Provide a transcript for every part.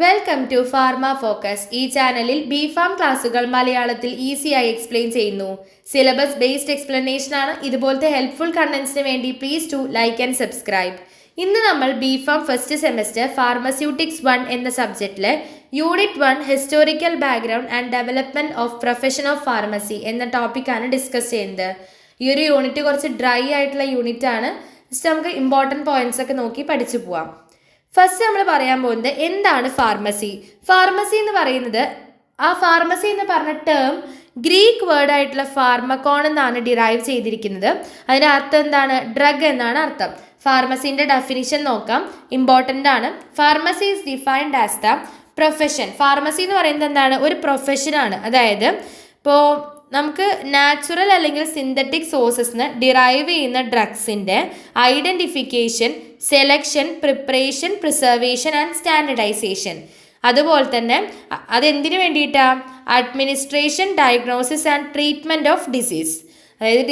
Welcome to pharma focus. ഈ ചാനലിൽ B farm ക്ലാസുകൾ മലയാളത്തിൽ ഈസിയായി എക്സ്പ്ലെയിൻ ചെയ്യുന്നു. സിലബസ് ബേസ്ഡ് എക്സ്പ്ലനേഷൻ ആണ്. ഇതുപോലത്തെ ഹെൽപ്ഫുൾ കണ്ടന്റ്സിന് വേണ്ടി please do like and subscribe. ഇന്ന് നമ്മൾ B pharm first semester pharmaceutics 1 എന്ന സബ്ജക്റ്റിലെ unit 1 historical background and development of profession of pharmacy എന്ന ടോപ്പിക്കാണ് ഡിസ്കസ് ചെയ്യുന്നത്. ഈ ഒരു യൂണിറ്റ് കുറച്ച് ഡ്രൈ ആയിട്ടുള്ള യൂണിറ്റ് ആണ്. ജസ്റ്റ് നമുക്ക് ഇമ്പോർട്ടൻറ്റ് പോയിന്റ്സ് ഒക്കെ നോക്കി പഠിച്ചു പോവാം. ഫസ്റ്റ് നമ്മൾ പറയാൻ പോകുന്നത് എന്താണ് ഫാർമസി. ഫാർമസി എന്ന് പറയുന്നത് ഫാർമസി എന്ന് പറഞ്ഞ ടേം ഗ്രീക്ക് വേർഡ് ആയിട്ടുള്ള ഫാർമക്കോൺ എന്നാണ് ഡിറൈവ് ചെയ്തിരിക്കുന്നത്. അതിൻ്റെ അർത്ഥം എന്താണ്? ഡ്രഗ് എന്നാണ് അർത്ഥം. ഫാർമസിൻ്റെ ഡെഫിനിഷൻ നോക്കാം, ഇമ്പോർട്ടൻ്റ് ആണ്. Pharmacy is defined as the profession. Pharmacy എന്ന് പറയുന്നത് എന്താണ്? ഒരു പ്രൊഫഷനാണ്. അതായത് ഇപ്പോൾ നമുക്ക് നാച്ചുറൽ അല്ലെങ്കിൽ സിന്തറ്റിക് സോഴ്സസിന് ഡിറൈവ് ചെയ്യുന്ന ഡ്രഗ്സിൻ്റെ identification, selection, preparation, preservation and standardisation. അതുപോലെ തന്നെ അതെന്തിനു വേണ്ടിയിട്ടാണ്? Administration, diagnosis and treatment of disease. അതായത്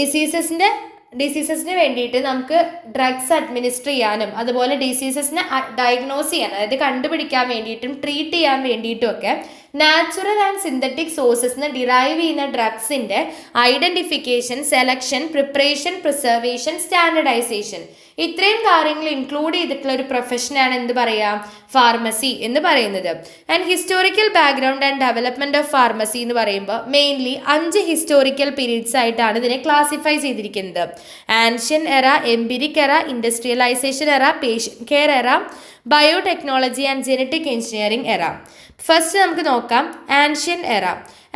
ഡിസീസസിന് വേണ്ടിയിട്ട് നമുക്ക് ഡ്രഗ്സ് അഡ്മിനിസ്റ്റർ ചെയ്യാനും അതുപോലെ ഡിസീസസിനെ ഡയഗ്നോസ് ചെയ്യാൻ, അതായത് കണ്ടുപിടിക്കാൻ വേണ്ടിയിട്ടും ട്രീറ്റ് ചെയ്യാൻ വേണ്ടിയിട്ടും ഒക്കെ നാച്ചുറൽ ആൻഡ് സിന്തറ്റിക് സോഴ്സസിന് ഡിറൈവ് ചെയ്യുന്ന ഡ്രഗ്സിൻ്റെ identification, selection, preparation, preservation, standardisation, ഇത്രയും കാര്യങ്ങൾ ഇൻക്ലൂഡ് ചെയ്തിട്ടുള്ള ഒരു പ്രൊഫഷനാണ് എന്ത് പറയാം? ഫാർമസി എന്ന് പറയുന്നത്. And historical background and development of pharmacy എന്ന് പറയുമ്പോൾ മെയിൻലി 5 ഹിസ്റ്റോറിക്കൽ പീരീഡ്സ് ആയിട്ടാണ് ഇതിനെ ക്ലാസിഫൈ ചെയ്തിരിക്കുന്നത്. ആൻഷ്യൻ എറ, എംപിരിക് എറ, ഇൻഡസ്ട്രിയലൈസേഷൻ എറ, പേഷ്യന്റ് കെയർ എറ, ബയോടെക്നോളജി ആൻഡ് ജെനറ്റിക് എഞ്ചിനീയറിംഗ് എറ. ഫസ്റ്റ് നമുക്ക് നോക്കാം ആൻഷ്യൻ എറ.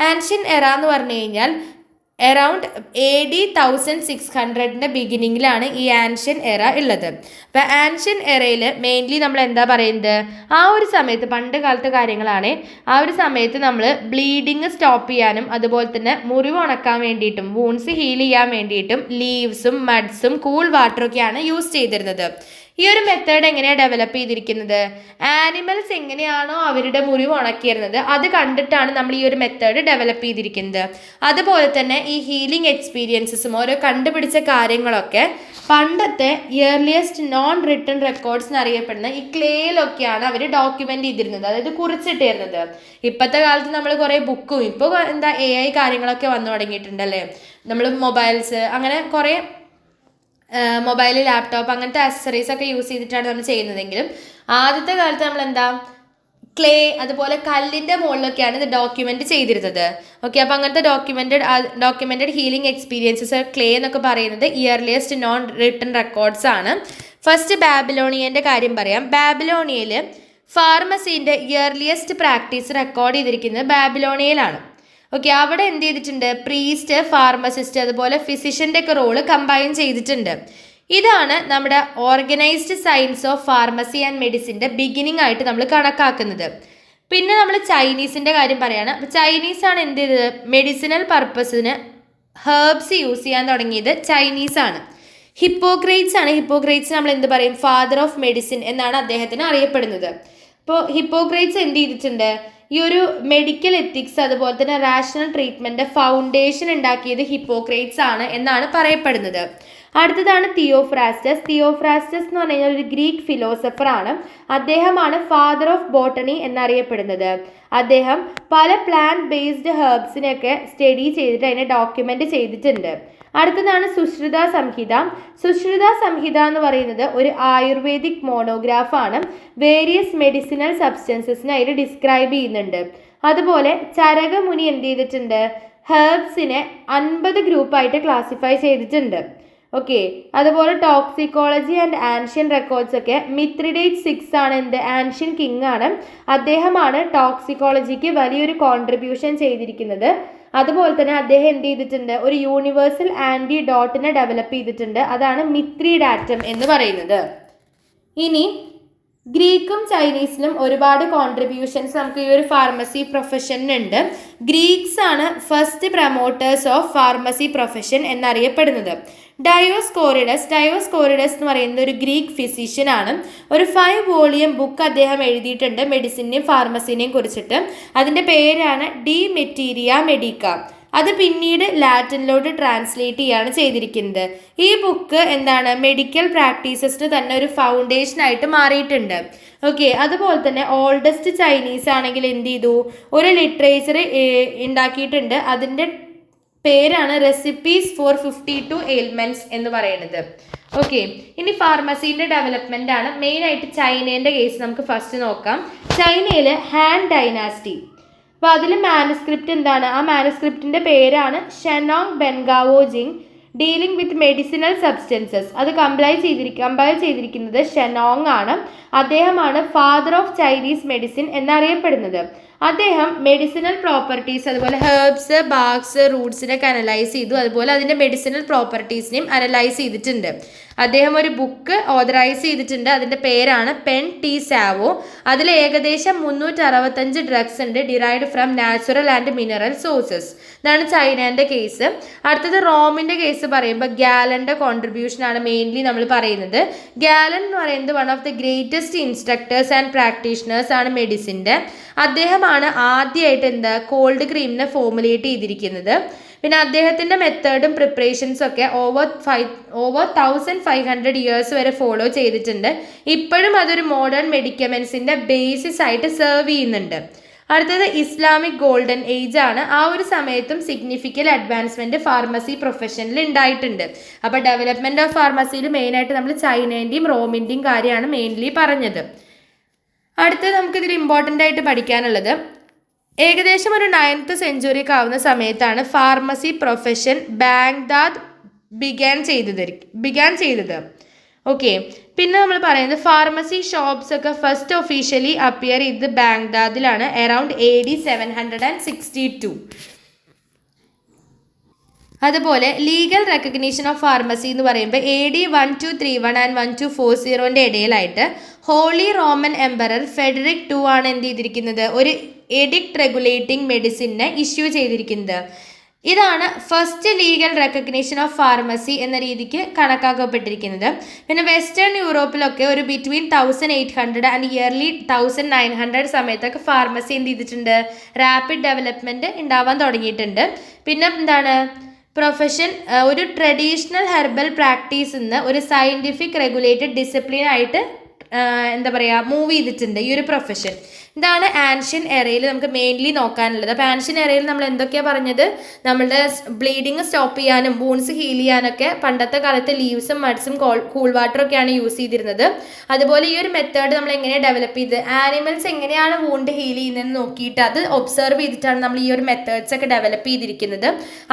ആൻഷ്യൻ എറ എന്ന് പറഞ്ഞു കഴിഞ്ഞാൽ അറൗണ്ട് AD 1600 ബിഗിനിങ്ങിലാണ് ഈ ആൻഷ്യൻ എറ ഉള്ളത്. അപ്പോൾ ആൻഷ്യൻ എറയിൽ മെയിൻലി നമ്മൾ എന്താ പറയുന്നത്? ആ ഒരു സമയത്ത് പണ്ട് കാലത്തെ കാര്യങ്ങളാണ്. ആ ഒരു സമയത്ത് നമ്മൾ ബ്ലീഡിങ് സ്റ്റോപ്പ് ചെയ്യാനും അതുപോലെ തന്നെ മുറിവ് ഉണക്കാൻ വേണ്ടിയിട്ടും വൂൺസ് ഹീൽ ചെയ്യാൻ വേണ്ടിയിട്ടും ലീവ്സും മഡ്സും കൂൾ വാട്ടറൊക്കെയാണ് യൂസ് ചെയ്തിരുന്നത്. ഈ ഒരു മെത്തേഡ് എങ്ങനെയാണ് ഡെവലപ്പ് ചെയ്തിരിക്കുന്നത്? ആനിമൽസ് എങ്ങനെയാണോ അവരുടെ മുറിവ് ഉണക്കിയിരുന്നത് അത് കണ്ടിട്ടാണ് നമ്മൾ ഈ ഒരു മെത്തേഡ് ഡെവലപ്പ് ചെയ്തിരിക്കുന്നത്. അതുപോലെ തന്നെ ഈ ഹീലിംഗ് എക്സ്പീരിയൻസസും ഓരോ കണ്ടുപിടിച്ച കാര്യങ്ങളൊക്കെ പണ്ടത്തെ ഇയർലിയസ്റ്റ് നോൺ റിട്ടൺ റെക്കോർഡ്സ് എന്നറിയപ്പെടുന്ന ഈ ക്ലേയിലൊക്കെയാണ് അവർ ഡോക്യുമെന്റ് ചെയ്തിരുന്നത്, അതായത് കുറിച്ചിട്ടിരുന്നത്. ഇപ്പോഴത്തെ കാലത്ത് നമ്മൾ കുറേ ബുക്കും ഇപ്പോൾ എന്താ AI കാര്യങ്ങളൊക്കെ വന്നു തുടങ്ങിയിട്ടുണ്ടല്ലേ. നമ്മൾ മൊബൈൽസ് അങ്ങനെ കുറേ മൊബൈൽ, ലാപ്ടോപ്പ് അങ്ങനത്തെ ആക്സസറീസ് ഒക്കെ യൂസ് ചെയ്തിട്ടാണ് നമ്മൾ ചെയ്യുന്നതെങ്കിലും ആദ്യത്തെ കാലത്ത് നമ്മൾ എന്താ ക്ലേ അതുപോലെ കല്ലിൻ്റെ മുകളിലൊക്കെയാണ് ഇത് ഡോക്യുമെന്റ് ചെയ്തിരുന്നത്. ഓക്കെ, അപ്പോൾ അങ്ങനത്തെ ഡോക്യുമെന്റഡ് ഹീലിംഗ് എക്സ്പീരിയൻസസ് ക്ലേ എന്നൊക്കെ പറയുന്നത് ഇയർലിയസ്റ്റ് നോൺ റിട്ടൺ റെക്കോർഡ്സ് ആണ്. ഫസ്റ്റ് ബാബിലോണിയൻ്റെ കാര്യം പറയാം. ബാബിലോണിയയിൽ ഫാർമസീൻ്റെ ഇയർലിയസ്റ്റ് പ്രാക്ടീസ് റെക്കോർഡ് ചെയ്തിരിക്കുന്നത് ബാബിലോണിയയിലാണ്. ഓക്കെ, അവിടെ എന്ത് ചെയ്തിട്ടുണ്ട്? പ്രീസ്റ്റ്, ഫാർമസിസ്റ്റ് അതുപോലെ ഫിസിഷ്യൻ്റെ ഒക്കെ റോള് കമ്പൈൻ ചെയ്തിട്ടുണ്ട്. ഇതാണ് നമ്മുടെ organised science of pharmacy and മെഡിസിൻ്റെ ബിഗിനിങ് ആയിട്ട് നമ്മൾ കണക്കാക്കുന്നത്. പിന്നെ നമ്മൾ ചൈനീസിൻ്റെ കാര്യം പറയുകയാണ്. ചൈനീസാണ് എന്ത് ചെയ്തത്? മെഡിസിനൽ പർപ്പസിന് ഹെർബ്സ് യൂസ് ചെയ്യാൻ തുടങ്ങിയത് ചൈനീസാണ്. ഹിപ്പോക്രേറ്റ്സ് നമ്മൾ എന്ത് പറയും? ഫാദർ ഓഫ് മെഡിസിൻ എന്നാണ് അദ്ദേഹത്തിന് അറിയപ്പെടുന്നത്. അപ്പോൾ ഹിപ്പോക്രേറ്റ്സ് എന്ത് ചെയ്തിട്ടുണ്ട്? ഈ ഒരു മെഡിക്കൽ എത്തിക്സ് അതുപോലെ തന്നെ റാഷണൽ ട്രീറ്റ്മെൻറ്റ് ഫൗണ്ടേഷൻ ഉണ്ടാക്കിയത് ഹിപ്പോക്രേറ്റ്സ് ആണ് എന്നാണ് പറയപ്പെടുന്നത്. അടുത്തതാണ് തിയോഫ്രാസ്റ്റസ്. തിയോഫ്രാസ്റ്റസ് എന്ന് പറഞ്ഞു കഴിഞ്ഞാൽ ഒരു ഗ്രീക്ക് ഫിലോസഫർ ആണ്. അദ്ദേഹമാണ് ഫാദർ ഓഫ് ബോട്ടണി എന്നറിയപ്പെടുന്നത്. അദ്ദേഹം പല പ്ലാന്റ് ബേസ്ഡ് ഹെർബ്സിനെയൊക്കെ സ്റ്റഡി ചെയ്തിട്ട് അതിനെ ഡോക്യുമെന്റ് ചെയ്തിട്ടുണ്ട്. അടുത്തതാണ് സുശ്രുത സംഹിത. സുശ്രുത സംഹിത എന്ന് പറയുന്നത് ഒരു ആയുർവേദിക് മോണോഗ്രാഫാണ്. വേരിയസ് മെഡിസിനൽ സബ്സ്റ്റൻസസിനെ അതിൽ ഡിസ്ക്രൈബ് ചെയ്യുന്നുണ്ട്. അതുപോലെ ചരകമുനി എന്ത് ചെയ്തിട്ടുണ്ട്? ഹെർബ്സിനെ 50 ഗ്രൂപ്പായിട്ട് ക്ലാസിഫൈ ചെയ്തിട്ടുണ്ട്. ഓക്കെ, അതുപോലെ ടോക്സിക്കോളജി ആൻഡ് ആൻഷ്യൻ റെക്കോർഡ്സ് ഒക്കെ മിത്രിഡേറ്റ് 6 ആണ് എന്ത്? ആൻഷ്യൻ കിങ് ആണ്. അദ്ദേഹമാണ് ടോക്സിക്കോളജിക്ക് വലിയൊരു കോൺട്രിബ്യൂഷൻ ചെയ്തിരിക്കുന്നത്. അതുപോലെ തന്നെ അദ്ദേഹം എന്ത് ചെയ്തിട്ടുണ്ട്? ഒരു യൂണിവേഴ്സൽ ആൻറ്റിഡോട്ടിനെ ഡെവലപ്പ് ചെയ്തിട്ടുണ്ട്. അതാണ് മിത്രിഡാറ്റം എന്ന് പറയുന്നത്. ഇനി ഗ്രീക്കും ചൈനീസിലും ഒരുപാട് കോൺട്രിബ്യൂഷൻസ് നമുക്ക് ഈ ഒരു ഫാർമസി പ്രൊഫഷനുണ്ട്. ഗ്രീക്സ് ആണ് first promoters of pharmacy profession എന്നറിയപ്പെടുന്നത്. ഡയോസ്കോറിഡസ് എന്ന് പറയുന്നത് ഒരു ഗ്രീക്ക് ഫിസിഷ്യൻ ആണ്. ഒരു 5 വോളിയം ബുക്ക് അദ്ദേഹം എഴുതിയിട്ടുണ്ട് മെഡിസിനെയും ഫാർമസിനെയും കുറിച്ചിട്ട്. അതിൻ്റെ പേരാണ് ഡി മെറ്റീരിയ മെഡിക്ക. അത് പിന്നീട് ലാറ്റിനിലോട്ട് ട്രാൻസ്ലേറ്റ് ചെയ്യാണ് ചെയ്തിരിക്കുന്നത്. ഈ ബുക്ക് എന്താണ് മെഡിക്കൽ പ്രാക്ടീസസിന് തന്നെ ഒരു ഫൗണ്ടേഷൻ ആയിട്ട് മാറിയിട്ടുണ്ട്. ഓക്കെ, അതുപോലെ തന്നെ ഓൾഡസ്റ്റ് ചൈനീസ് ആണെങ്കിൽ എന്ത് ചെയ്തു, ഒരു ലിറ്ററേച്ചർ ഉണ്ടാക്കിയിട്ടുണ്ട്. അതിൻ്റെ പേരാണ് റെസിപ്പീസ് ഫോർ 52 എയിൽമെൻറ്റ്സ് എന്ന് പറയുന്നത്. ഓക്കെ, ഇനി ഫാർമസീൻ്റെ ഡെവലപ്മെൻ്റ് ആണ്. മെയിനായിട്ട് ചൈനേൻ്റെ കേസ് നമുക്ക് ഫസ്റ്റ് നോക്കാം. ചൈനയിൽ ഹാൻ ഡൈനാസ്റ്റി. അപ്പോൾ അതിൽ മാനുസ്ക്രിപ്റ്റ് എന്താണ്, ആ മാനുസ്ക്രിപ്റ്റിൻ്റെ പേരാണ് ഷെനോങ് ബെൻഗാവോ ജിങ് ഡീലിംഗ് വിത്ത് മെഡിസിനൽ സബ്സ്റ്റൻസസ്. അത് കമ്പയർ ചെയ്തിരിക്കുന്നത് ഷെനോങ് ആണ്. അദ്ദേഹമാണ് ഫാദർ ഓഫ് ചൈനീസ് മെഡിസിൻ എന്നറിയപ്പെടുന്നത്. അദ്ദേഹം മെഡിസിനൽ പ്രോപ്പർട്ടീസ്, അതുപോലെ ഹെർബ്സ്, ബാർക്സ്, റൂട്ട്സിനൊക്കെ അനലൈസ് ചെയ്തു. അതുപോലെ അതിൻ്റെ മെഡിസിനൽ പ്രോപ്പർട്ടീസിനെയും അനലൈസ് ചെയ്തിട്ടുണ്ട്. അദ്ദേഹം ഒരു ബുക്ക് ഓതറൈസ് ചെയ്തിട്ടുണ്ട്. അതിൻ്റെ പേരാണ് പെൻ ടി സാവോ. അതിൽ ഏകദേശം 365 ഡ്രഗ്സ് ഉണ്ട് derived from natural and mineral sources. ഇതാണ് ചൈനേൻ്റെ കേസ്. അടുത്തത് റോമിൻ്റെ കേസ് പറയുമ്പോൾ ഗാലൻ്റെ കോൺട്രിബ്യൂഷൻ ആണ് മെയിൻലി നമ്മൾ പറയുന്നത്. ഗാലൻ എന്ന് പറയുന്നത് one of the greatest instructors and practitioners ആണ് മെഡിസിൻ്റെ. അദ്ദേഹമാണ് ആദ്യമായിട്ട് കോൾഡ് ക്രീമിനെ ഫോമുലേറ്റ് ചെയ്തിരിക്കുന്നത്. പിന്നെ അദ്ദേഹത്തിൻ്റെ മെത്തേഡും പ്രിപ്പറേഷൻസും ഒക്കെ ഓവർ 1500 ഇയേഴ്സ് വരെ ഫോളോ ചെയ്തിട്ടുണ്ട്. ഇപ്പോഴും അതൊരു മോഡേൺ മെഡിക്കമെൻസിൻ്റെ ബേസിസ് ആയിട്ട് സെർവ് ചെയ്യുന്നുണ്ട്. അടുത്തത് ഇസ്ലാമിക് ഗോൾഡൻ ഏജ് ആണ്. ആ ഒരു സമയത്തും സിഗ്നിഫിക്കൻ്റ് അഡ്വാൻസ്മെൻറ്റ് ഫാർമസി പ്രൊഫഷനിൽ ഉണ്ടായിട്ടുണ്ട്. അപ്പോൾ ഡെവലപ്മെൻറ്റ് ഓഫ് ഫാർമസിയിൽ മെയിനായിട്ട് നമ്മൾ ചൈനേൻ്റെയും റോമിൻ്റെയും കാര്യമാണ് മെയിൻലി പറഞ്ഞത്. അടുത്തത് നമുക്കിതിൽ ഇമ്പോർട്ടൻ്റ് ആയിട്ട് പഠിക്കാനുള്ളത്, ഏകദേശം ഒരു 9th സെഞ്ച്വറിക്ക് ആവുന്ന സമയത്താണ് ഫാർമസി പ്രൊഫഷൻ ബാഗ്ദാദ് ബിഗാൻ ചെയ്തത്. ഓക്കെ, പിന്നെ നമ്മൾ പറയുന്നത് ഫാർമസി ഷോപ്സ് ഒക്കെ ഫസ്റ്റ് ഒഫീഷ്യലി അപ്പിയർ ചെയ്ത് ബാഗ്ദാദിലാണ് അറൗണ്ട് AD 762. അതുപോലെ ലീഗൽ റെക്കഗ്നീഷൻ ഓഫ് ഫാർമസി എന്ന് പറയുമ്പോൾ AD 1231 ആൻഡ് 1240 ഇടയിലായിട്ട് Holy Roman Emperor Frederick II ആണ് എന്ത് ചെയ്തിരിക്കുന്നത്, ഒരു എഡിക്ട് റെഗുലേറ്റിംഗ് മെഡിസിനെ ഇഷ്യൂ ചെയ്തിരിക്കുന്നത്. ഇതാണ് first legal recognition of pharmacy എന്ന രീതിക്ക് കണക്കാക്കപ്പെട്ടിരിക്കുന്നത്. പിന്നെ വെസ്റ്റേൺ യൂറോപ്പിലൊക്കെ ഒരു ബിറ്റ്വീൻ 1800 ആൻഡ് ഇയർലി 1900 സമയത്തൊക്കെ ഫാർമസി എന്ത് ചെയ്തിട്ടുണ്ട്, റാപ്പിഡ് ഡെവലപ്മെൻറ്റ് ഉണ്ടാവാൻ തുടങ്ങിയിട്ടുണ്ട്. പിന്നെ എന്താണ്, പ്രൊഫഷൻ ഒരു ട്രഡീഷണൽ ഹെർബൽ പ്രാക്ടീസ് നിന്ന് ഒരു സയൻറ്റിഫിക് റെഗുലേറ്റഡ് ഡിസിപ്ലിൻ ആയിട്ട് മൂവ് ചെയ്തിട്ടുണ്ട് ഈ ഒരു പ്രൊഫഷൻ. ഇതാണ് ആൻഷ്യൻ എറയിൽ നമുക്ക് മെയിൻലി നോക്കാനുള്ളത്. അപ്പോൾ ആൻഷ്യൻ എറയിൽ നമ്മൾ എന്തൊക്കെയാണ് പറഞ്ഞത്, നമ്മളുടെ ബ്ലീഡിങ് സ്റ്റോപ്പ് ചെയ്യാനും വൂൺസ് ഹീൽ ചെയ്യാനൊക്കെ പണ്ടത്തെ കാലത്ത് ലീവ്സും മഡ്സും കൂൾ വാട്ടറും ഒക്കെയാണ് യൂസ് ചെയ്തിരുന്നത്. അതുപോലെ ഈ ഒരു മെത്തേഡ് നമ്മൾ എങ്ങനെയാണ് ഡെവലപ്പ് ചെയ്ത്, ആനിമൽസ് എങ്ങനെയാണ് വൂണ്ട് ഹീൽ ചെയ്യുന്നതെന്ന് നോക്കിയിട്ട് അത് ഒബ്സർവ് ചെയ്തിട്ടാണ് നമ്മൾ ഈ ഒരു മെത്തേഡ്സ് ഒക്കെ ഡെവലപ്പ് ചെയ്തിരിക്കുന്നത്.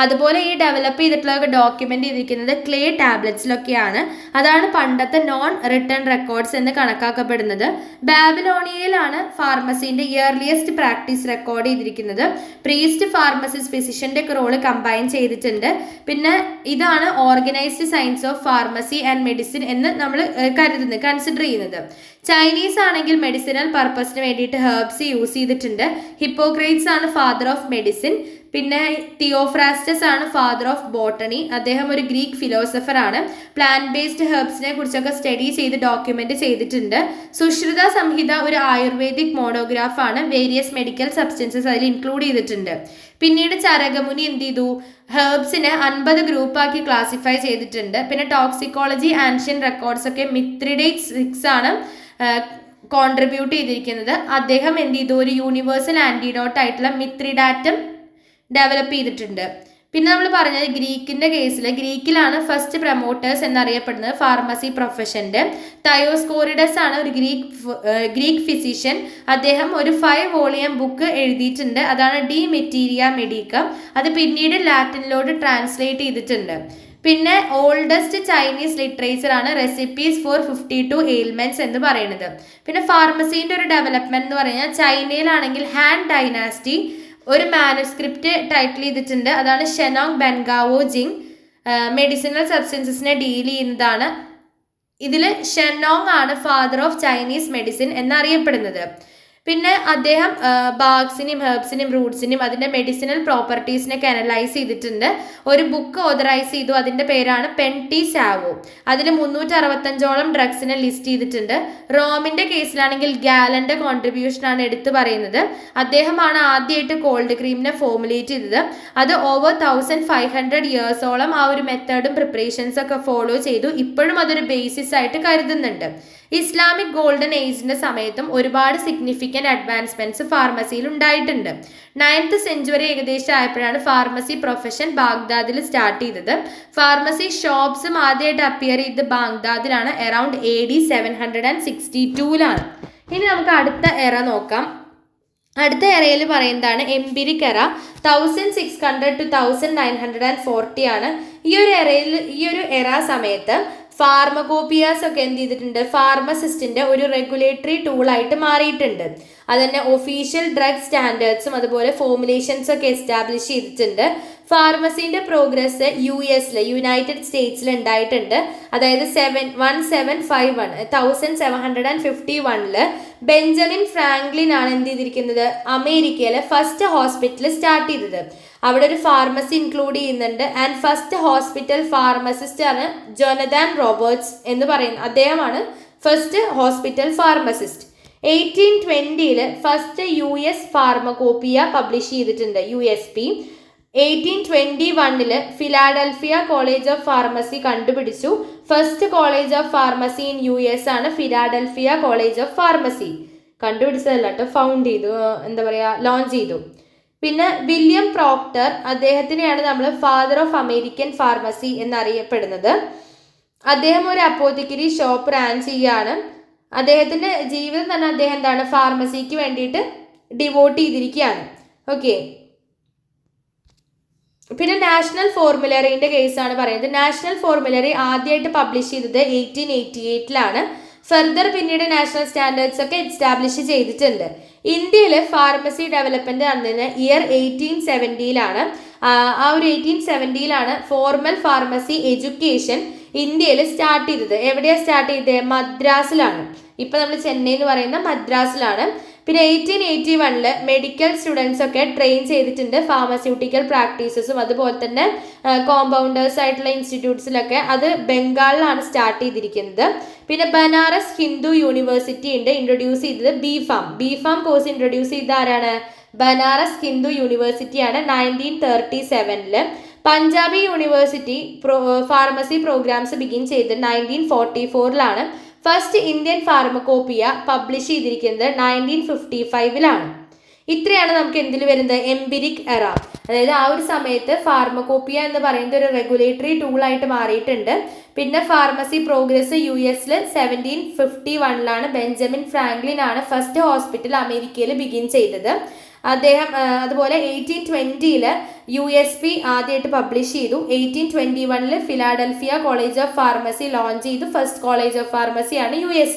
അതുപോലെ ഈ ഡെവലപ്പ് ചെയ്തിട്ടുള്ളതൊക്കെ ഡോക്യുമെൻ്റ് ചെയ്തിരിക്കുന്നത് ക്ലേ ടാബ്ലറ്റ്സിലൊക്കെയാണ്. അതാണ് പണ്ടത്തെ നോൺ റിട്ടേൺ റെക്കോർഡ്സ് എന്ന് കണക്കാക്കപ്പെടുന്നത്. ബാബിലോണിയയിലാണ് ഫാർമസിൻ്റെ ഇയർലിയസ്റ്റ് പ്രാക്ടീസ് റെക്കോർഡ് ചെയ്തിരിക്കുന്നത്. പ്രീസ്റ്റ്, ഫാർമസിസ്റ്റ്, ഫിസിഷ്യൻ്റെ ഒക്കെ റോള് കമ്പൈൻ ചെയ്തിട്ടുണ്ട്. പിന്നെ ഇതാണ് organised science of pharmacy and medicine എന്ന് നമ്മൾ കൺസിഡർ ചെയ്യുന്നത്. ചൈനീസ് ആണെങ്കിൽ മെഡിസിനൽ പർപ്പസിന് വേണ്ടിയിട്ട് ഹെർബ്സ് യൂസ് ചെയ്തിട്ടുണ്ട്. ഹിപ്പോക്രേറ്റ്സ് ആണ് ഫാദർ ഓഫ് മെഡിസിൻ. പിന്നെ തിയോഫ്രാസ്റ്റസ് ആണ് ഫാദർ ഓഫ് ബോട്ടണി. അദ്ദേഹം ഒരു ഗ്രീക്ക് ഫിലോസഫർ ആണ്. പ്ലാന്റ് ബേസ്ഡ് ഹെർബ്സിനെ കുറിച്ചൊക്കെ സ്റ്റഡി ചെയ്ത് ഡോക്യുമെന്റ് ചെയ്തിട്ടുണ്ട്. സുശ്രുത സംഹിത ഒരു ആയുർവേദിക് മോണോഗ്രാഫ് ആണ്. വേരിയസ് മെഡിക്കൽ സബ്സ്റ്റൻസസ് അതിൽ ഇൻക്ലൂഡ് ചെയ്തിട്ടുണ്ട്. പിന്നീട് ചരകമുനി എന്ത് ചെയ്തു, ഹെർബ്സിനെ 50 ഗ്രൂപ്പാക്കി ക്ലാസിഫൈ ചെയ്തിട്ടുണ്ട്. പിന്നെ ടോക്സിക്കോളജി ആൻഷ്യൻ റെക്കോർഡ്സ് ഒക്കെ മിത്രിഡേറ്റ്സ് 6 ആണ് കോൺട്രിബ്യൂട്ട് ചെയ്തിരിക്കുന്നത്. അദ്ദേഹം എന്ത് ചെയ്തു, ഒരു യൂണിവേഴ്സൽ ആൻറ്റിഡോട്ട് ആയിട്ടുള്ള മിത്രിഡാറ്റം ഡെവലപ്പ് ചെയ്തിട്ടുണ്ട്. പിന്നെ നമ്മൾ പറഞ്ഞത് ഗ്രീക്കിൻ്റെ കേസിൽ, ഗ്രീക്കിലാണ് ഫസ്റ്റ് പ്രൊമോട്ടേഴ്സ് എന്നറിയപ്പെടുന്നത് ഫാർമസി പ്രൊഫഷൻ്റെ. തയോസ്കോറിഡസ് ആണ് ഒരു ഗ്രീക്ക് ഫിസിഷ്യൻ. അദ്ദേഹം ഒരു 5 വോളിയം ബുക്ക് എഴുതിയിട്ടുണ്ട്. അതാണ് ഡി മെറ്റീരിയ മെഡിക്ക. അത് പിന്നീട് ലാറ്റിനിലോട്ട് ട്രാൻസ്ലേറ്റ് ചെയ്തിട്ടുണ്ട്. പിന്നെ ഓൾഡസ്റ്റ് ചൈനീസ് ലിറ്ററേച്ചർ ആണ് റെസിപ്പീസ് ഫോർ 52 എയിൽമെൻറ്റ്സ് എന്ന് പറയുന്നത്. പിന്നെ ഫാർമസീൻ്റെ ഒരു ഡെവലപ്മെൻറ്റ് എന്ന് പറഞ്ഞാൽ ചൈനയിലാണെങ്കിൽ ഹാൻ ഡൈനാസ്റ്റി ഒരു മാനുസ്ക്രിപ്റ്റ് ടൈറ്റിൽ ചെയ്തിട്ടുണ്ട്. അതാണ് ഷെനോങ് ബെൻഗാവോ ജിങ്. മെഡിസിനൽ സബ്സ്റ്റൻസസിനെ ഡീൽ ചെയ്യുന്നതാണ്. ഇതിൽ ഷെനോങ് ആണ് ഫാദർ ഓഫ് ചൈനീസ് മെഡിസിൻ എന്നറിയപ്പെടുന്നത്. പിന്നെ അദ്ദേഹം ബാഗ്സിനെയും ഹെർബ്സിനെയും റൂട്ട്സിനെയും അതിൻ്റെ മെഡിസിനൽ പ്രോപ്പർട്ടീസിനൊക്കെ അനലൈസ് ചെയ്തിട്ടുണ്ട്. ഒരു ബുക്ക് ഓതറൈസ് ചെയ്തു, അതിൻ്റെ പേരാണ് പെൻടി സാവോ. അതിൽ 365ഓളം ഡ്രഗ്സിനെ ലിസ്റ്റ് ചെയ്തിട്ടുണ്ട്. റോമിൻ്റെ കേസിലാണെങ്കിൽ ഗാലൻ്റെ കോൺട്രിബ്യൂഷനാണ് എടുത്തു പറയുന്നത്. അദ്ദേഹമാണ് ആദ്യമായിട്ട് കോൾഡ് ക്രീമിനെ ഫോമുലേറ്റ് ചെയ്തത്. അത് ഓവർ 1500 ഇയേഴ്സോളം ആ ഒരു മെത്തേഡും പ്രിപ്പറേഷൻസ് ഒക്കെ ഫോളോ ചെയ്തു. ഇപ്പോഴും അതൊരു ബേസിസ് ആയിട്ട് കരുതുന്നുണ്ട്. ഇസ്ലാമിക് ഗോൾഡൻ ഏജിന്റെ സമയത്തും ഒരുപാട് സിഗ്നിഫിക്കൻറ്റ് അഡ്വാൻസ്മെന്റ്സ് ഫാർമസിയിൽ ഉണ്ടായിട്ടുണ്ട്. 9th സെഞ്ച്വറി ഏകദേശം ആയപ്പോഴാണ് ഫാർമസി പ്രൊഫഷൻ ബാഗ്ദാദിൽ സ്റ്റാർട്ട് ചെയ്തത്. ഫാർമസി ഷോപ്സും ആദ്യമായിട്ട് അപ്പിയർ ചെയ്ത് ബാഗ്ദാദിലാണ്. അറൌണ്ട് AD 762 ഇനി നമുക്ക് അടുത്ത എറ നോക്കാം. അടുത്ത എറയിൽ പറയുന്നതാണ് എംപിരിക് എറ. 1600 to 1940 ഈ ഒരു എറ സമയത്ത് ഫാർമകോപ്പിയാസ് ഒക്കെ എന്ത് ചെയ്തിട്ടുണ്ട്, ഫാർമസിസ്റ്റിന്റെ ഒരു റെഗുലേറ്ററി ടൂളായിട്ട് മാറിയിട്ടുണ്ട്. അതുതന്നെ ഒഫീഷ്യൽ ഡ്രഗ് സ്റ്റാൻഡേർഡ്സും അതുപോലെ ഫോമുലേഷൻസ് ഒക്കെ എസ്റ്റാബ്ലിഷ് ചെയ്തിട്ടുണ്ട്. ഫാർമസിന്റെ പ്രോഗ്രസ് യുണൈറ്റഡ് സ്റ്റേറ്റ്സിൽ ഉണ്ടായിട്ടുണ്ട്. അതായത് 1751 ബെഞ്ചമിൻ ഫ്രാങ്ക്ലിൻ ആണ് എന്ത് ചെയ്തിരിക്കുന്നത്, അമേരിക്കയിലെ ഫസ്റ്റ് ഹോസ്പിറ്റൽ സ്റ്റാർട്ട് ചെയ്തത്. അവിടെ ഒരു ഫാർമസി ഇൻക്ലൂഡ് ചെയ്യുന്നുണ്ട്. ആൻഡ് ഫസ്റ്റ് ഹോസ്പിറ്റൽ ഫാർമസിസ്റ്റ് ആണ് ജോനഥാൻ റോബർട്ട്സ് എന്ന് പറയുന്നത്. അദ്ദേഹമാണ് first hospital pharmacist. 1820 first US pharmacopoeia publish ചെയ്തിട്ടുണ്ട്, USP. 1821 Philadelphia college of Pharmacy കണ്ടുപിടിച്ചു. First college of pharmacy in US ആണ് ഫിലാഡൽഫിയ കോളേജ് ഓഫ് ഫാർമസി. കണ്ടുപിടിച്ചതല്ല കേട്ടോ, ഫൗണ്ട് ചെയ്തു, ലോഞ്ച് ചെയ്തു. പിന്നെ വില്യം പ്രോക്ടർ, അദ്ദേഹത്തിനെയാണ് നമ്മൾ ഫാദർ ഓഫ് അമേരിക്കൻ ഫാർമസി എന്നറിയപ്പെടുന്നത്. അദ്ദേഹം ഒരു അപ്പോത്തിക്കറി ഷോപ്പ് റാൻ ചെയ്യാണ്. അദ്ദേഹത്തിൻ്റെ ജീവിതം തന്നെ അദ്ദേഹം എന്താണ്, ഫാർമസിക്ക് വേണ്ടിയിട്ട് ഡിവോട്ട് ചെയ്തിരിക്കുകയാണ്. ഓക്കെ. പിന്നെ നാഷണൽ ഫോർമുലറിൻ്റെ കേസാണ് പറയുന്നത്. നാഷണൽ ഫോർമുലറി ആദ്യമായിട്ട് പബ്ലിഷ് ചെയ്തത് 1888 ഫർദർ പിന്നീട് നാഷണൽ സ്റ്റാൻഡേർഡ്സ് ഒക്കെ എസ്റ്റാബ്ലിഷ് ചെയ്തിട്ടുണ്ട്. ഇന്ത്യയിൽ ഫാർമസി ഡെവലപ്മെന്റ് നടന്നത് ഇയർ 1870 ആ ഒരു 1870 ഫോർമൽ ഫാർമസി എഡ്യൂക്കേഷൻ ഇന്ത്യയിൽ സ്റ്റാർട്ട് ചെയ്തത്. എവിടെയാണ് സ്റ്റാർട്ട് ചെയ്തത്? മദ്രാസിലാണ്. ഇപ്പം നമ്മൾ ചെന്നൈ എന്ന് പറയുന്ന മദ്രാസിലാണ്. പിന്നെ 1881 മെഡിക്കൽ സ്റ്റുഡൻസ് ഒക്കെ ട്രെയിൻ ചെയ്തിട്ടുണ്ട് ഫാർമസ്യൂട്ടിക്കൽ പ്രാക്ടീസസും അതുപോലെ തന്നെ കോമ്പൗണ്ടേഴ്സ് ആയിട്ടുള്ള ഇൻസ്റ്റിറ്റ്യൂട്ട്സിലൊക്കെ. അത് ബംഗാളിലാണ് സ്റ്റാർട്ട് ചെയ്തിരിക്കുന്നത്. പിന്നെ ബനാറസ് ഹിന്ദു യൂണിവേഴ്സിറ്റി ഉണ്ട് ഇൻട്രൊഡ്യൂസ് ചെയ്തത് ബി ഫാം കോഴ്സ് ഇൻട്രൊഡ്യൂസ് ചെയ്ത ആരാണ്? ബനാറസ് ഹിന്ദു യൂണിവേഴ്സിറ്റിയാണ് 1937. Punjabi university pharmacy programmes begin ചെയ്തത് 1944. ഫസ്റ്റ് ഇന്ത്യൻ ഫാർമകോപ്പിയ പബ്ലിഷ് ചെയ്തിരിക്കുന്നത് 1955. ഇത്രയാണ് നമുക്ക് എന്തിൽ വരുന്നത്, എംപിരിക് എറ. അതായത് ആ ഒരു സമയത്ത് ഫാർമകോപ്പിയ എന്ന് പറയുന്നത് ഒരു റെഗുലേറ്ററി ടൂളായിട്ട് മാറിയിട്ടുണ്ട്. പിന്നെ pharmacy progress US 1751 Benjamin Franklin ആണ് ഫസ്റ്റ് ഹോസ്പിറ്റൽ അമേരിക്കയിൽ ബിഗിൻ ചെയ്തത്. അദ്ദേഹം അതുപോലെ 1820 USP ആദ്യമായിട്ട് പബ്ലിഷ് ചെയ്തു. 1821 Philadelphia college of pharmacy launch ചെയ്തു. ഫസ്റ്റ് കോളേജ് ഓഫ് ഫാർമസിയാണ് US.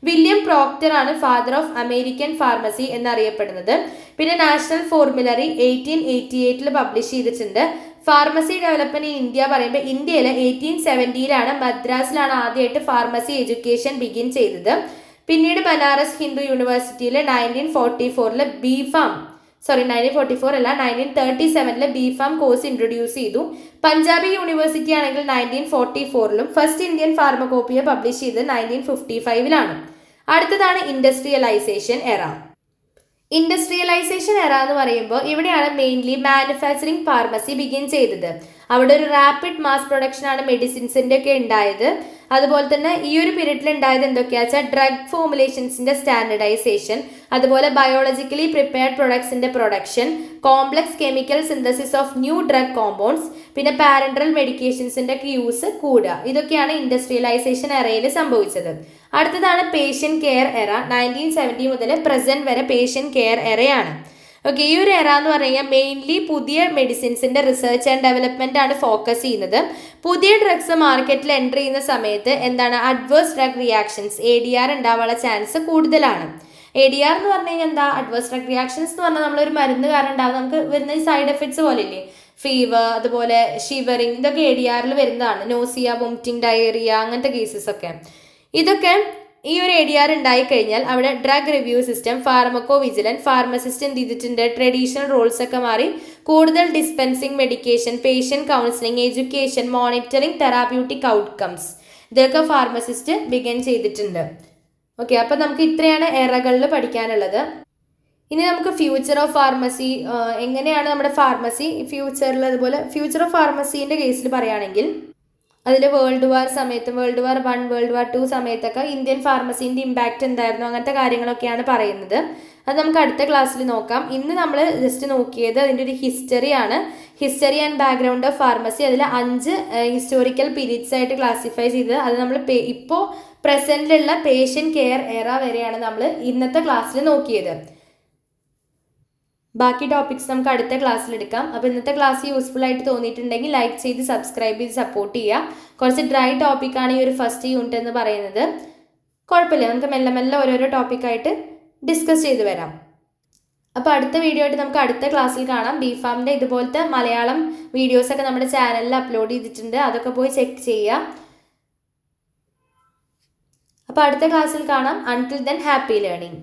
വില്യം പ്രോക്ടർ ആണ് ഫാദർ ഓഫ് അമേരിക്കൻ ഫാർമസി എന്നറിയപ്പെടുന്നത്. പിന്നെ നാഷണൽ ഫോർമുലറി 1888 പബ്ലിഷ് ചെയ്തിട്ടുണ്ട്. ഫാർമസി ഡെവലപ്മെന്റ് ഇൻ ഇന്ത്യ പറയുമ്പോൾ ഇന്ത്യയിൽ 1870 മദ്രാസിലാണ് ആദ്യമായിട്ട് ഫാർമസി എഡ്യൂക്കേഷൻ ബിഗിൻ ചെയ്തത്. പിന്നീട് ബനാറസ് ഹിന്ദു യൂണിവേഴ്സിറ്റിയിൽ 1937 ബി ഫാം കോഴ്സ് ഇൻട്രൊഡ്യൂസ് ചെയ്തു. പഞ്ചാബി യൂണിവേഴ്സിറ്റി ആണെങ്കിൽ 1944 ഫസ്റ്റ് ഇന്ത്യൻ ഫാർമകോപ്പിയ പബ്ലിഷ് ചെയ്തത് 1955. അടുത്തതാണ് ഇൻഡസ്ട്രിയലൈസേഷൻ എറ. ഇൻഡസ്ട്രിയലൈസേഷൻ എറ എന്ന് പറയുമ്പോൾ ഇവിടെയാണ് മെയിൻലി മാനുഫാക്ചറിങ് ഫാർമസി ബിഗിൻ ചെയ്തത്. അവിടെ ഒരു റാപ്പിഡ് മാസ് പ്രൊഡക്ഷൻ ആണ് മെഡിസിൻസിൻ്റെ ഒക്കെ ഉണ്ടായത്. അതുപോലെ തന്നെ ഈ ഒരു പീരീഡിൽ ഉണ്ടായത് എന്തൊക്കെയാണെന്ന് വെച്ചാൽ ഡ്രഗ് ഫോമുലേഷൻസിൻ്റെ സ്റ്റാൻഡർഡൈസേഷൻ, അതുപോലെ ബയോളജിക്കലി പ്രിപ്പയർഡ് പ്രൊഡക്ട്സിൻ്റെ production, complex chemical synthesis of new drug compounds, പിന്നെ പാരൻട്രൽ മെഡിക്കേഷൻസിൻ്റെ ഒക്കെ യൂസ് കൂടുക. ഇതൊക്കെയാണ് ഇൻഡസ്ട്രിയലൈസേഷൻ എറയിൽ സംഭവിച്ചത്. അടുത്തതാണ് പേഷ്യൻ്റ് കെയർ എറ. 1970 മുതൽ പ്രസന്റ് വരെ പേഷ്യൻ്റ് കെയർ എറയാണ്. ഓക്കെ. ഈ ഒരു എറ എന്ന് പറഞ്ഞു കഴിഞ്ഞാൽ മെയിൻലി പുതിയ മെഡിസിൻസിൻ്റെ റിസർച്ച് ആൻഡ് ഡെവലപ്മെൻ്റ് ആണ് ഫോക്കസ് ചെയ്യുന്നത്. പുതിയ ഡ്രഗ്സ് മാർക്കറ്റിൽ എൻ്റർ ചെയ്യുന്ന സമയത്ത് എന്താണ്, അഡ്വേഴ്സ് ഡ്രഗ് റിയാക്ഷൻസ് ADR ഉണ്ടാവാനുള്ള ചാൻസ് കൂടുതലാണ്. ADR എന്ന് പറഞ്ഞു കഴിഞ്ഞാൽ എന്താ, അഡ്വേഴ്സ് ഡ്രഗ് റിയാക്ഷൻസ് എന്ന് പറഞ്ഞാൽ നമ്മളൊരു മരുന്ന് കാരണം ഉണ്ടാവും നമുക്ക് വരുന്ന സൈഡ് എഫക്ട്സ് പോലെ ഇല്ലേ, ഫീവർ, അതുപോലെ ഷിവറിങ്, ഇതൊക്കെ ADRൽ വരുന്നതാണ്. നോസിയ, വോമിറ്റിംഗ്, ഡയറിയ, അങ്ങനത്തെ കേസസ് ഒക്കെ. ഇതൊക്കെ ഈ ഒരു ADR ഉണ്ടായിക്കഴിഞ്ഞാൽ അവിടെ drug review system, pharmaco vigilance, pharmacist എന്ത് ചെയ്തിട്ടുണ്ട്, ട്രഡീഷണൽ റോൾസ് ഒക്കെ മാറി കൂടുതൽ dispensing medication, patient counselling, education, monitoring, therapeutic outcomes ഇതൊക്കെ ഫാർമസിസ്റ്റ് ബിഗിൻ ചെയ്തിട്ടുണ്ട്. ഓക്കെ, അപ്പോൾ നമുക്ക് ഇത്രയാണ് എറകളിൽ പഠിക്കാനുള്ളത്. ഇനി നമുക്ക് ഫ്യൂച്ചർ ഓഫ് ഫാർമസി, എങ്ങനെയാണ് നമ്മുടെ ഫാർമസി ഫ്യൂച്ചറിൽ, അതുപോലെ ഫ്യൂച്ചർ ഓഫ് ഫാർമസീൻ്റെ കേസിൽ പറയുകയാണെങ്കിൽ അതിൽ വേൾഡ് വാർ സമയത്തും വേൾഡ് വാർ 1, വേൾഡ് വാർ 2 സമയത്തൊക്കെ ഇന്ത്യൻ ഫാർമസീൻ്റെ ഇമ്പാക്റ്റ് എന്തായിരുന്നു, അങ്ങനത്തെ കാര്യങ്ങളൊക്കെയാണ് പറയുന്നത്. അത് നമുക്ക് അടുത്ത ക്ലാസ്സിൽ നോക്കാം. ഇന്ന് നമ്മൾ ജസ്റ്റ് നോക്കിയത് അതിൻ്റെ ഒരു ഹിസ്റ്ററിയാണ്. History and background of pharmacy. അതിൽ 5 ഹിസ്റ്റോറിക്കൽ പീരീഡ്സ് ആയിട്ട് ക്ലാസിഫൈ ചെയ്ത് അത് നമ്മൾ ഇപ്പോൾ പ്രസൻറ്റിലുള്ള പേഷ്യൻ്റ് കെയർ എറ വരെയാണ് നമ്മൾ ഇന്നത്തെ ക്ലാസ്സിൽ നോക്കിയത്. ബാക്കി ടോപ്പിക്സ് നമുക്ക് അടുത്ത ക്ലാസ്സിൽ എടുക്കാം. അപ്പോൾ ഇന്നത്തെ ക്ലാസ് യൂസ്ഫുൾ ആയിട്ട് തോന്നിയിട്ടുണ്ടെങ്കിൽ ലൈക്ക് ചെയ്ത് സബ്സ്ക്രൈബ് ചെയ്ത് സപ്പോർട്ട് ചെയ്യുക. കുറച്ച് ഡ്രൈ ടോപ്പിക്കാണ് ഈ ഒരു ഫസ്റ്റ് യൂണിറ്റ് എന്ന് പറയുന്നത്. കുഴപ്പമില്ല, നമുക്ക് മെല്ലെ മെല്ലെ ഓരോരോ ടോപ്പിക്കായിട്ട് ഡിസ്കസ് ചെയ്ത് വരാം. അപ്പോൾ അടുത്ത വീഡിയോ ആയിട്ട് നമുക്ക് അടുത്ത ക്ലാസ്സിൽ കാണാം. ബിഫാമിൻ്റെ ഇതുപോലത്തെ മലയാളം വീഡിയോസൊക്കെ നമ്മുടെ ചാനലിൽ അപ്ലോഡ് ചെയ്തിട്ടുണ്ട്, അതൊക്കെ പോയി ചെക്ക് ചെയ്യുക. അപ്പോൾ അടുത്ത ക്ലാസ്സിൽ കാണാം. Until then happy learning.